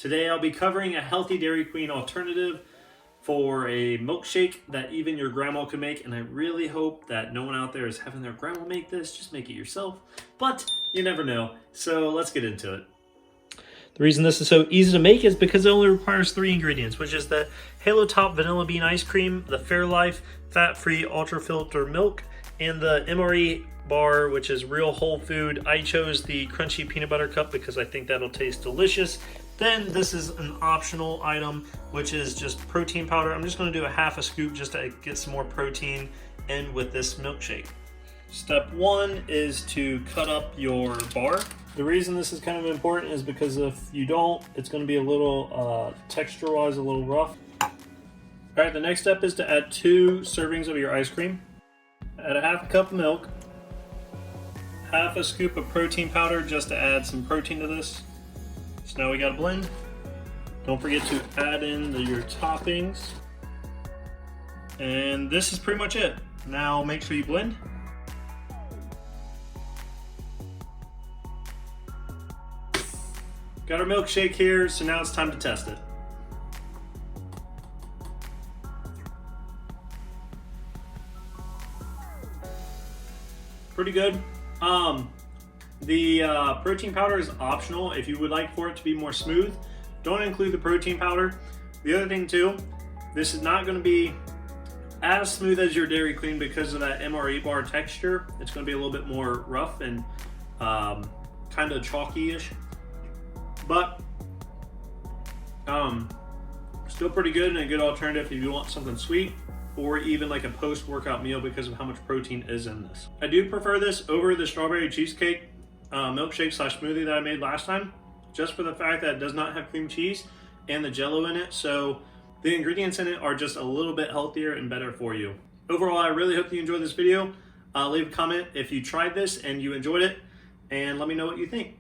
Today I'll be covering a healthy Dairy Queen alternative for a milkshake that even your grandma could make, and I really hope that no one out there is having their grandma make this. Just make it yourself, but you never know. So let's get into it. The reason this is so easy to make is because it only requires 3 ingredients, which is the Halo Top Vanilla Bean Ice Cream, the Fairlife Fat-Free Ultra Filter Milk, and the MRE Bar, which is real whole food. I chose the crunchy peanut butter cup because I think that'll taste delicious. Then this is an optional item, which is just protein powder. I'm just going to do a half a scoop just to get some more protein in with this milkshake. Step 1 is to cut up your bar. The reason this is kind of important is because if you don't, it's going to be a little texture-wise a little rough. All right, the next step is to add 2 servings of your ice cream. Add a half a cup of milk, half a scoop of protein powder just to add some protein to this. So now we got to blend. Don't forget to add in your toppings. And this is pretty much it. Now make sure you blend. Got our milkshake here, so now it's time to test it. Pretty good. The protein powder is optional if you would like for it to be more smooth. Don't include the protein powder. The other thing too, this is not going to be as smooth as your Dairy Queen because of that MRE bar texture. It's going to be a little bit more rough and kind of chalky-ish. But still pretty good and a good alternative if you want something sweet or even like a post-workout meal because of how much protein is in this. I do prefer this over the strawberry cheesecake milkshake / smoothie that I made last time, just for the fact that it does not have cream cheese and the jello in it, so the ingredients in it are just a little bit healthier and better for you. Overall, I really hope you enjoyed this video. Leave a comment if you tried this and you enjoyed it, and let me know what you think.